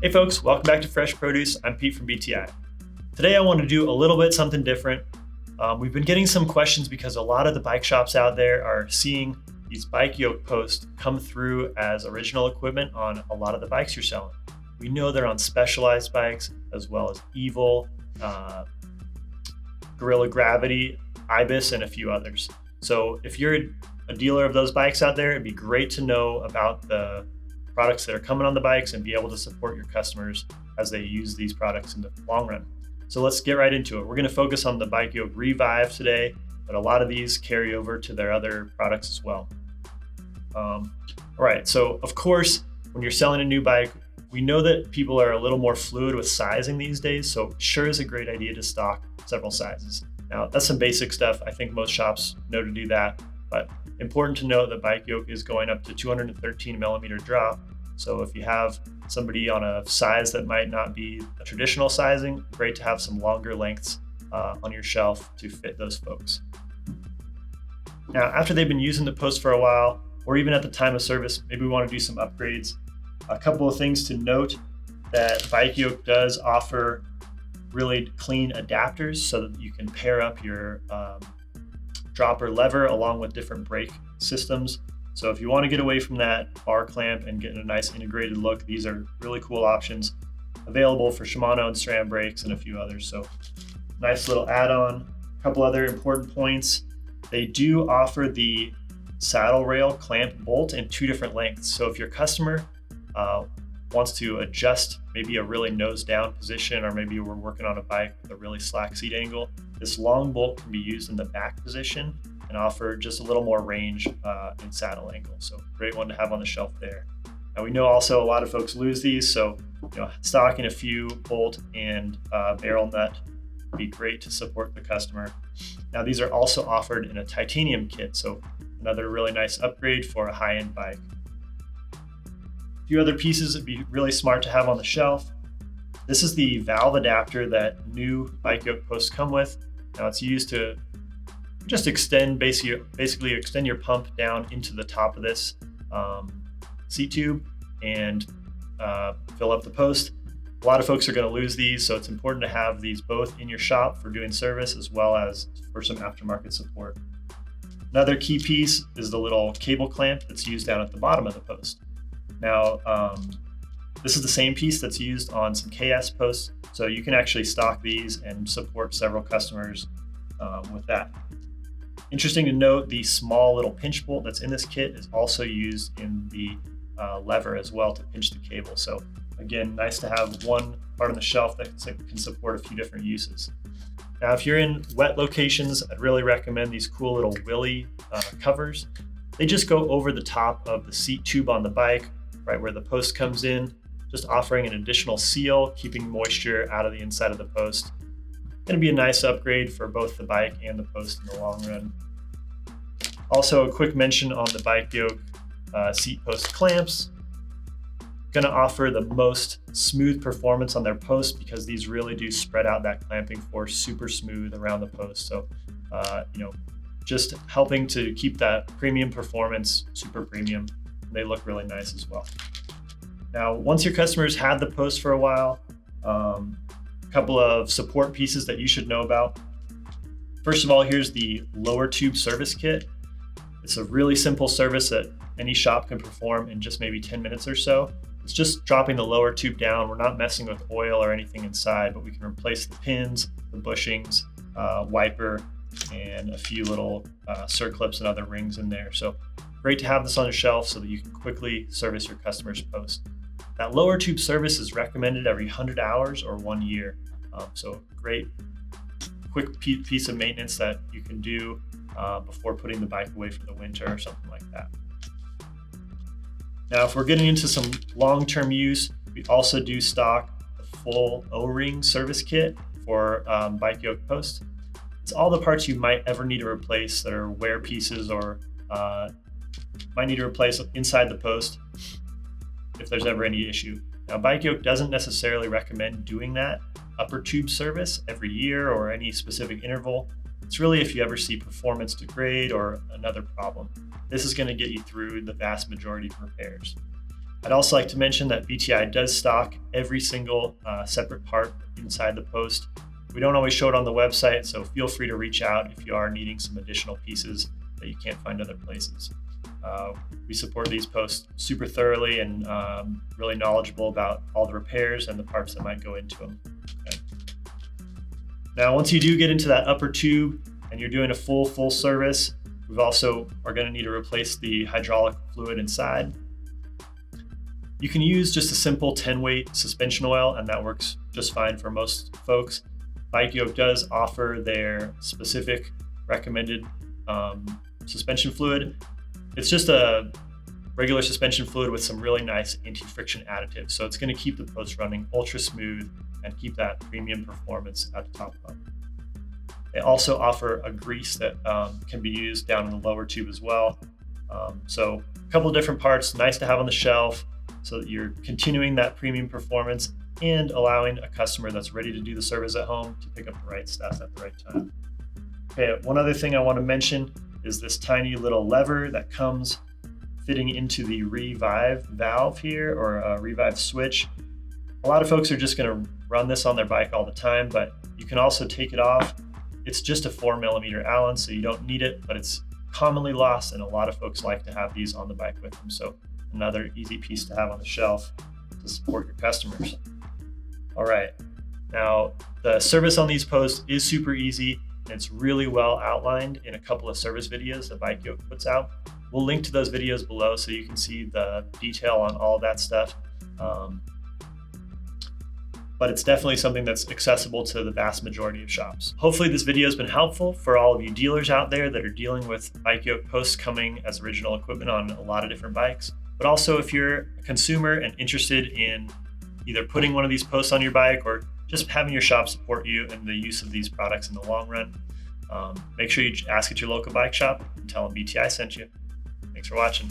Hey folks, welcome back to Fresh Produce. I'm Pete from BTI. Today I want to do a little bit something different. We've been getting some questions because a lot of the bike shops out there are seeing these BikeYoke posts come through as original equipment on a lot of the bikes you're selling. We know they're on specialized bikes as well as Evil, Gorilla Gravity, Ibis, and a few others. So if you're a dealer of those bikes out there, it'd be great to know about the products that are coming on the bikes and be able to support your customers as they use these products in the long run. So let's get right into it. We're going to focus on the BikeYoke REVIVE today, but a lot of these carry over to their other products as well. All right, so of course, when you're selling a new bike, we know that people are a little more fluid with sizing these days, so it sure is a great idea to stock several sizes. Now, that's some basic stuff. I think most shops know to do that, but important to note that BikeYoke is going up to 213 millimeter drop. So if you have somebody on a size that might not be a traditional sizing, great to have some longer lengths on your shelf to fit those folks. Now, after they've been using the post for a while, or even at the time of service, maybe we want to do some upgrades. A couple of things to note that BikeYoke does offer really clean adapters so that you can pair up your dropper lever along with different brake systems. So if you want to get away from that bar clamp and get a nice integrated look, these are really cool options available for Shimano and SRAM brakes and a few others. So nice little add-on. A couple other important points. They do offer the saddle rail clamp bolt in two different lengths. So if your customer wants to adjust maybe a really nose down position, or maybe we're working on a bike with a really slack seat angle, this long bolt can be used in the back position and offer just a little more range in saddle angle. So great one to have on the shelf there. Now we know also a lot of folks lose these, so stocking a few bolt and barrel nut would be great to support the customer. Now these are also offered in a titanium kit, so another really nice upgrade for a high-end bike. A few other pieces that'd be really smart to have on the shelf. This is the valve adapter that new BikeYoke posts come with. Now it's used to just basically extend your pump down into the top of this seat tube and fill up the post. A lot of folks are going to lose these, so it's important to have these both in your shop for doing service as well as for some aftermarket support. Another key piece is the little cable clamp that's used down at the bottom of the post. Now, this is the same piece that's used on some KS posts, so you can actually stock these and support several customers with that. Interesting to note, the small little pinch bolt that's in this kit is also used in the lever as well to pinch the cable. So again, nice to have one part on the shelf that can support a few different uses. Now, if you're in wet locations, I'd really recommend these cool little Willy Covers. They just go over the top of the seat tube on the bike, right where the post comes in, just offering an additional seal, keeping moisture out of the inside of the post. Going to be a nice upgrade for both the bike and the post in the long run. Also, a quick mention on the BikeYoke seat post clamps. Going to offer the most smooth performance on their post because these really do spread out that clamping force super smooth around the post. So, just helping to keep that premium performance super premium. They look really nice as well. Now, once your customers had the post for a while, a couple of support pieces that you should know about. First of all, here's the lower tube service kit. It's a really simple service that any shop can perform in just maybe 10 minutes or so. It's just dropping the lower tube down. We're not messing with oil or anything inside, but we can replace the pins, the bushings, wiper, and a few little circlips and other rings in there. So great to have this on your shelf so that you can quickly service your customer's post. That lower tube service is recommended every 100 hours or 1 year. So great, quick piece of maintenance that you can do before putting the bike away for the winter or something like that. Now, if we're getting into some long-term use, we also do stock the full O-ring service kit for BikeYoke post. It's all the parts you might ever need to replace that are wear pieces or might need to replace inside the post if there's ever any issue. Now, BikeYoke doesn't necessarily recommend doing that upper tube service every year or any specific interval. It's really if you ever see performance degrade or another problem. This is going to get you through the vast majority of repairs. I'd also like to mention that BTI does stock every single separate part inside the post. We don't always show it on the website, so feel free to reach out if you are needing some additional pieces that you can't find other places. We support these posts super thoroughly and really knowledgeable about all the repairs and the parts that might go into them. Okay. Now, once you do get into that upper tube and you're doing a full service, we also are going to need to replace the hydraulic fluid inside. You can use just a simple 10-weight suspension oil, and that works just fine for most folks. BikeYoke does offer their specific recommended suspension fluid. It's just a regular suspension fluid with some really nice anti-friction additives. So it's going to keep the post running ultra smooth and keep that premium performance at the top level. They also offer a grease that can be used down in the lower tube as well. So a couple of different parts, nice to have on the shelf so that you're continuing that premium performance and allowing a customer that's ready to do the service at home to pick up the right stuff at the right time. Okay, one other thing I want to mention is this tiny little lever that comes fitting into the Revive valve here, or a Revive switch. A lot of folks are just going to run this on their bike all the time, but you can also take it off. It's just a 4mm Allen, so you don't need it, but it's commonly lost, and a lot of folks like to have these on the bike with them. So another easy piece to have on the shelf to support your customers. All right, now the service on these posts is super easy, and it's really well outlined in a couple of service videos that BikeYoke puts out. We'll link to those videos below so you can see the detail on all of that stuff. But it's definitely something that's accessible to the vast majority of shops. Hopefully this video has been helpful for all of you dealers out there that are dealing with BikeYoke posts coming as original equipment on a lot of different bikes. But also if you're a consumer and interested in either putting one of these posts on your bike or just having your shop support you in the use of these products in the long run, make sure you ask at your local bike shop and tell them BTI sent you. Thanks for watching.